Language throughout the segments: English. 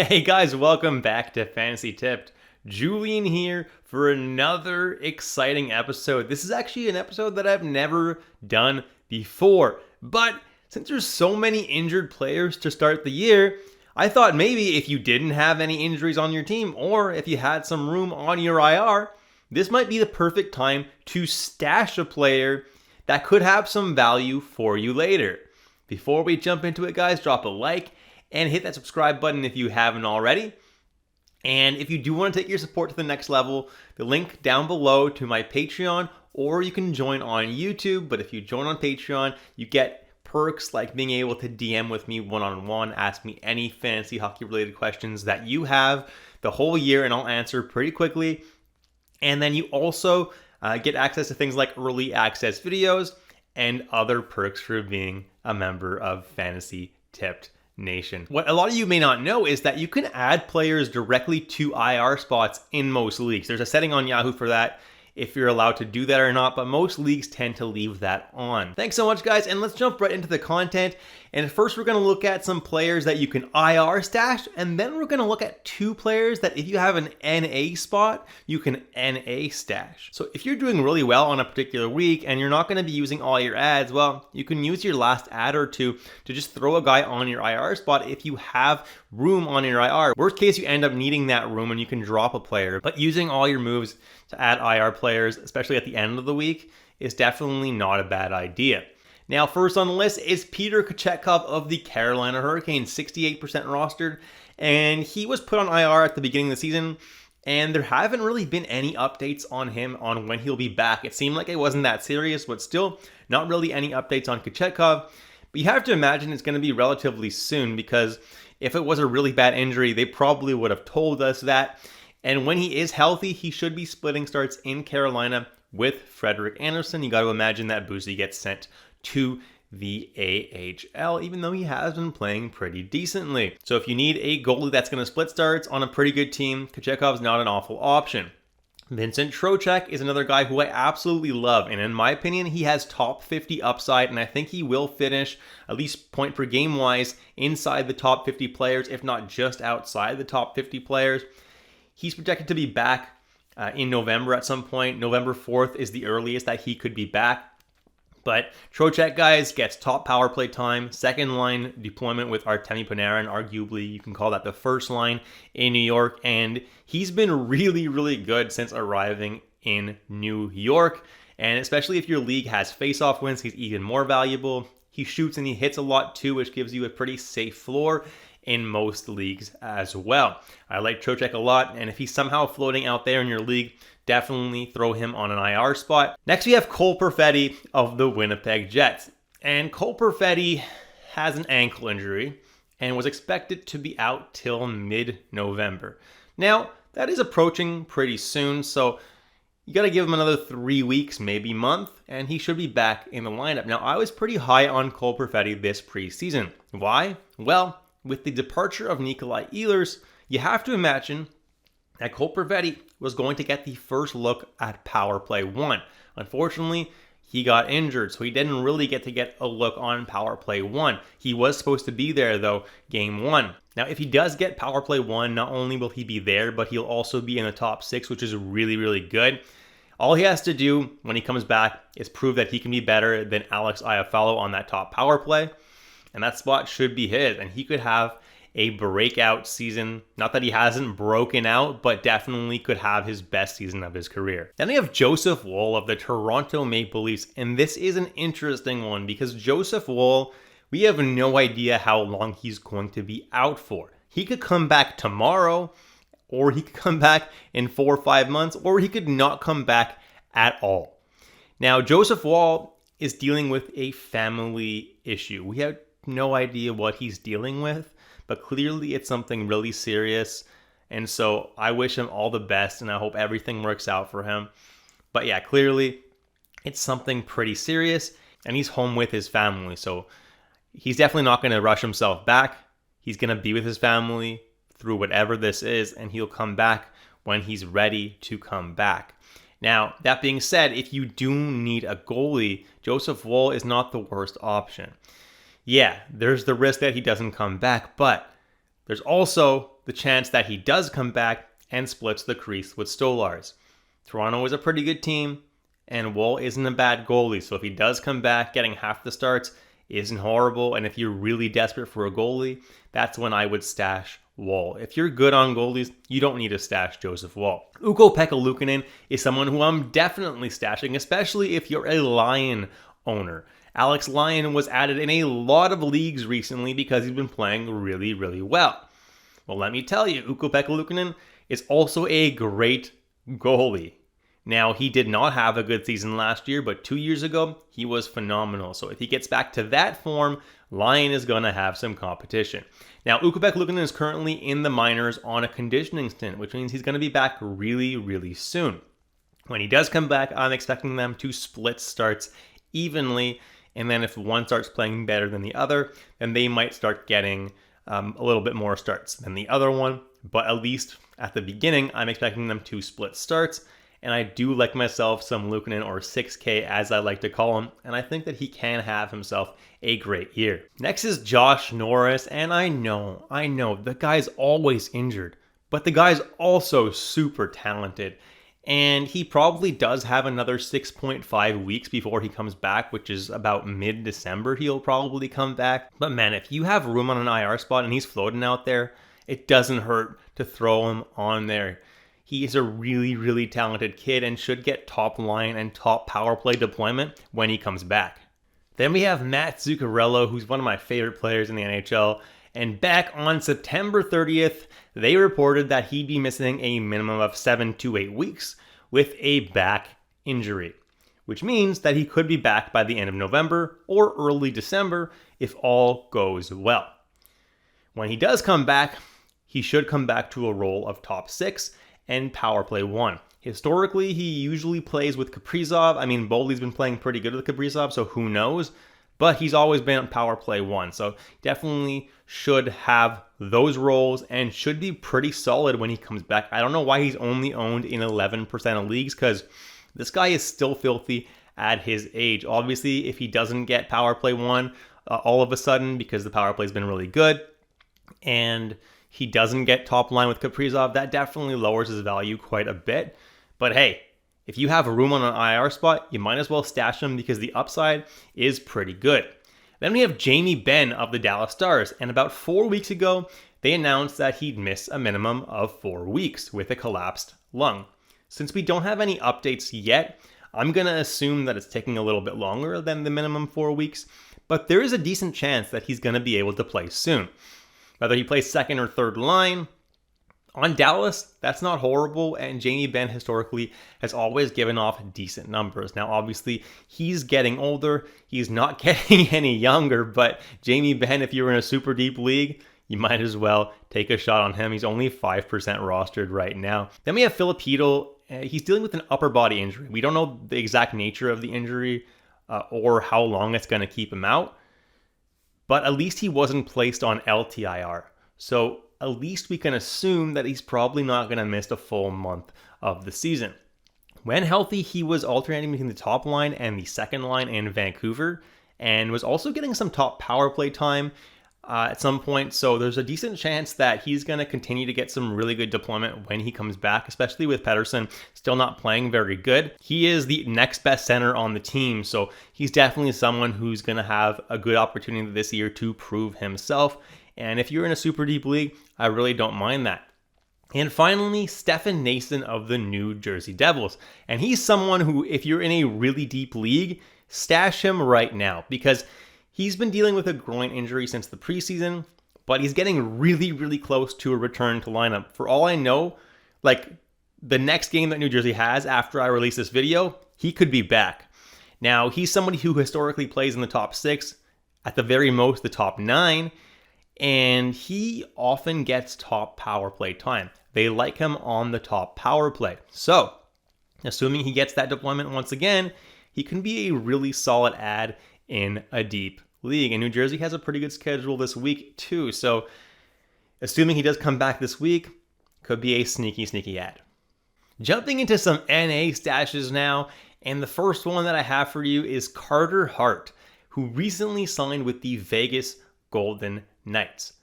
Hey guys, welcome back to Fantasy Tipped. Julian here for another exciting episode. This is actually an episode that I've never done before, but since there's so many injured players to start the year, I thought maybe if you didn't have any injuries on your team or if you had some room on your IR, this might be the perfect time to stash a player that could have some value for you later. Before we jump into it, guys, drop a like and hit that subscribe button if you haven't already. And if you do want to take your support to the next level, the link down below to my Patreon, or you can join on YouTube. But if you join on Patreon, you get perks like being able to DM with me one-on-one, ask me any fantasy hockey related questions that you have the whole year, and I'll answer pretty quickly. And then you also get access to things like early access videos and other perks for being a member of Fantasy Tipped Nation. What a lot of you may not know is that you can add players directly to IR spots in most leagues. There's a setting on Yahoo for that, if you're allowed to do that or not, but most leagues tend to leave that on. Thanks so much, guys, and let's jump right into the content. And first, we're going to look at some players that you can IR stash, and then we're going to look at two players that if you have an NA spot, you can NA stash. So if you're doing really well on a particular week and you're not going to be using all your ads, well, you can use your last ad or two to just throw a guy on your IR spot if you have room on your IR. Worst case, you end up needing that room and you can drop a player, but using all your moves to add IR players, especially at the end of the week, is definitely not a bad idea. Now, first on the list is Peter Kochetkov of the Carolina Hurricanes, 68% rostered, and he was put on IR at the beginning of the season, and there haven't really been any updates on him on when he'll be back. It seemed like it wasn't that serious, but still not really any updates on Kochetkov. But you have to imagine it's going to be relatively soon, because if it was a really bad injury, they probably would have told us that. And when he is healthy, he should be splitting starts in Carolina with Frederik Andersen. You got to imagine that Boozy gets sent to the AHL, even though he has been playing pretty decently. So if you need a goalie that's going to split starts on a pretty good team, Kochetkov's not an awful option. Vincent Trocheck is another guy who I absolutely love, and in my opinion, he has top 50 upside, and I think he will finish, at least point per game wise, inside the top 50 players, if not just outside the top 50 players. He's projected to be back in November at some point. November 4th is the earliest that he could be back. But Trocheck, guys, gets top power play time, second line deployment with Artemi Panarin. Arguably, you can call that the first line in New York. And he's been really, really good since arriving in New York. And especially if your league has face-off wins, he's even more valuable. He shoots and he hits a lot too, which gives you a pretty safe floor in most leagues as well. I like Trocheck a lot, and if he's somehow floating out there in your league, definitely throw him on an IR spot. Next, we have Cole Perfetti of the Winnipeg Jets. And Cole Perfetti has an ankle injury and was expected to be out till mid-November. Now, that is approaching pretty soon, so you got to give him another 3 weeks, maybe month, and he should be back in the lineup. Now, I was pretty high on Cole Perfetti this preseason. Why? Well, with the departure of Nikolai Ehlers, you have to imagine that Cole Perfetti was going to get the first look at Power Play 1. Unfortunately, he got injured, so he didn't really get a look on Power Play 1. He was supposed to be there, though, Game 1. Now, if he does get Power Play 1, not only will he be there, but he'll also be in the top 6, which is really, really good. All he has to do when he comes back is prove that he can be better than Alex Iafallo on that top power play. And that spot should be his, and he could have a breakout season. Not that he hasn't broken out, but definitely could have his best season of his career. Then we have Joseph Woll of the Toronto Maple Leafs, and this is an interesting one because Joseph Woll, we have no idea how long he's going to be out for. He could come back tomorrow, or he could come back in 4 or 5 months, or he could not come back at all. Now, Joseph Woll is dealing with a family issue. We have no idea what he's dealing with, but clearly it's something really serious. And so I wish him all the best and I hope everything works out for him. But yeah, clearly it's something pretty serious and he's home with his family. So he's definitely not going to rush himself back. He's going to be with his family through whatever this is, and he'll come back when he's ready to come back. Now, that being said, if you do need a goalie, Joseph Woll is not the worst option. Yeah, there's the risk that he doesn't come back, but there's also the chance that he does come back and splits the crease with Stolarz. Toronto is a pretty good team, and Woll isn't a bad goalie, so if he does come back, getting half the starts isn't horrible, and if you're really desperate for a goalie, that's when I would stash Woll. If you're good on goalies, you don't need to stash Joseph Woll. Ukko-Pekka Luukkonen is someone who I'm definitely stashing, especially if you're a Lion owner. Alex Lyon was added in a lot of leagues recently because he's been playing really, really well. Well, let me tell you, Ukko-Pekka Luukkonen is also a great goalie. Now, he did not have a good season last year, but 2 years ago, he was phenomenal. So if he gets back to that form, Lyon is going to have some competition. Now, Ukko-Pekka Luukkonen is currently in the minors on a conditioning stint, which means he's going to be back really, really soon. When he does come back, I'm expecting them to split starts evenly, and then if one starts playing better than the other, then they might start getting a little bit more starts than the other one. But at least at the beginning, I'm expecting them to split starts. And I do like myself some Luukkonen, or 6K as I like to call him, and I think that he can have himself a great year. Next is Josh Norris, and I know, the guy's always injured, but the guy's also super talented. And he probably does have another 6.5 weeks before he comes back, which is about mid-December he'll probably come back. But man, if you have room on an IR spot and he's floating out there, it doesn't hurt to throw him on there. He is a really, really talented kid and should get top line and top power play deployment when he comes back. Then we have Matt Zuccarello, who's one of my favorite players in the NHL. And back on September 30th, they reported that he'd be missing a minimum of 7 to 8 weeks with a back injury, which means that he could be back by the end of November or early December if all goes well. When he does come back, he should come back to a role of top 6 and power play 1. Historically, he usually plays with Kaprizov. I mean, Boldy's been playing pretty good with Kaprizov, so who knows? But he's always been on power play 1, so definitely should have those roles and should be pretty solid when he comes back. I don't know why he's only owned in 11% of leagues, because this guy is still filthy at his age. Obviously, if he doesn't get power play 1 all of a sudden, because the power play's been really good, and he doesn't get top line with Kaprizov, that definitely lowers his value quite a bit. But hey, if you have room on an IR spot, you might as well stash him because the upside is pretty good. Then we have Jamie Benn of the Dallas Stars, and about 4 weeks ago, they announced that he'd miss a minimum of 4 weeks with a collapsed lung. Since we don't have any updates yet, I'm going to assume that it's taking a little bit longer than the minimum 4 weeks, but there is a decent chance that he's going to be able to play soon. Whether he plays second or third line, on Dallas, that's not horrible, and Jamie Benn historically has always given off decent numbers. Now, obviously, he's getting older, he's not getting any younger, but Jamie Benn, if you're in a super deep league, you might as well take a shot on him. He's only 5% rostered right now. Then we have Philip Hedl. He's dealing with an upper body injury. We don't know the exact nature of the injury or how long it's going to keep him out. But at least he wasn't placed on LTIR. So at least we can assume that he's probably not going to miss a full month of the season. When healthy, he was alternating between the top line and the second line in Vancouver, and was also getting some top power play time at some point. So there's a decent chance that he's going to continue to get some really good deployment when he comes back, especially with Pettersson still not playing very good. He is the next best center on the team, so he's definitely someone who's going to have a good opportunity this year to prove himself. And if you're in a super deep league, I really don't mind that. And finally, Stefan Noesen of the New Jersey Devils. And he's someone who, if you're in a really deep league, stash him right now, because he's been dealing with a groin injury since the preseason, but he's getting really, really close to a return to lineup. For all I know, like the next game that New Jersey has after I release this video, he could be back. Now, he's somebody who historically plays in the top 6, at the very most the top 9, and he often gets top power play time. They like him on the top power play. So, assuming he gets that deployment once again, he can be a really solid add in a deep league. And New Jersey has a pretty good schedule this week too. So, assuming he does come back this week, could be a sneaky, sneaky add. Jumping into some NA stashes now, and the first one that I have for you is Carter Hart, who recently signed with the Vegas Golden Knights.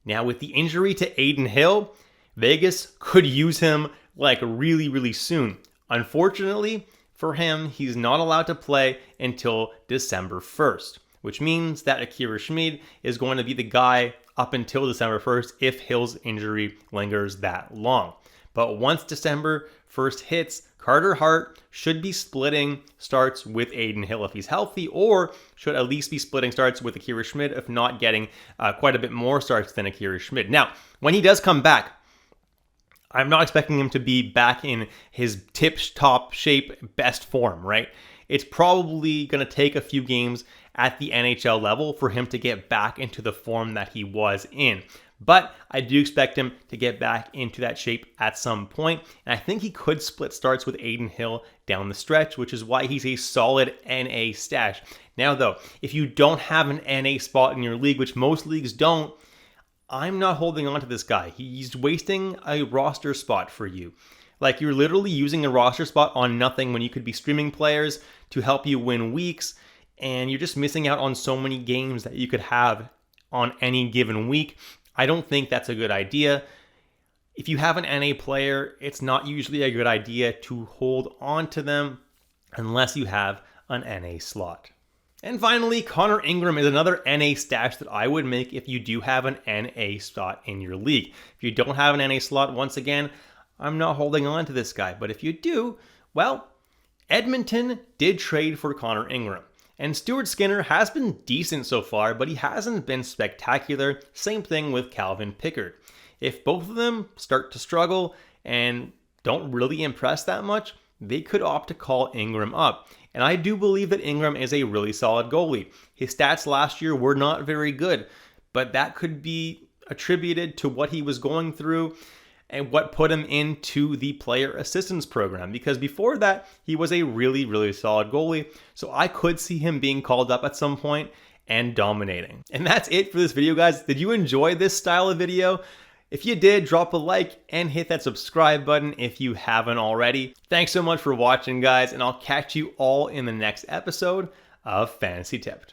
Now, with the injury to Aiden Hill, Vegas could use him like really, really soon. Unfortunately for him, he's not allowed to play until December 1st, which means that Akira Schmid is going to be the guy up until December 1st if Hill's injury lingers that long. But once December 1st hits, Carter Hart should be splitting starts with Aiden Hill if he's healthy, or should at least be splitting starts with Akira Schmid, if not getting quite a bit more starts than Akira Schmid. Now, when he does come back, I'm not expecting him to be back in his tip-top shape, best form, right? It's probably going to take a few games at the NHL level for him to get back into the form that he was in. But I do expect him to get back into that shape at some point. And I think he could split starts with Aiden Hill down the stretch, which is why he's a solid NA stash. Now, though, if you don't have an NA spot in your league, which most leagues don't, I'm not holding on to this guy. He's wasting a roster spot for you. Like, you're literally using a roster spot on nothing when you could be streaming players to help you win weeks, and you're just missing out on so many games that you could have on any given week. I don't think that's a good idea. If you have an NA player, it's not usually a good idea to hold on to them unless you have an NA slot. And finally, Connor Ingram is another NA stash that I would make if you do have an NA slot in your league. If you don't have an NA slot, once again, I'm not holding on to this guy. But if you do, well, Edmonton did trade for Connor Ingram. And Stuart Skinner has been decent so far, but he hasn't been spectacular. Same thing with Calvin Pickard. If both of them start to struggle and don't really impress that much, they could opt to call Ingram up. And I do believe that Ingram is a really solid goalie. His stats last year were not very good, but that could be attributed to what he was going through and what put him into the player assistance program, because before that, he was a really, really solid goalie. So I could see him being called up at some point and dominating. And that's it for this video, guys. Did you enjoy this style of video? If you did, drop a like and hit that subscribe button if you haven't already. Thanks so much for watching, guys, and I'll catch you all in the next episode of Fantasy Tipped.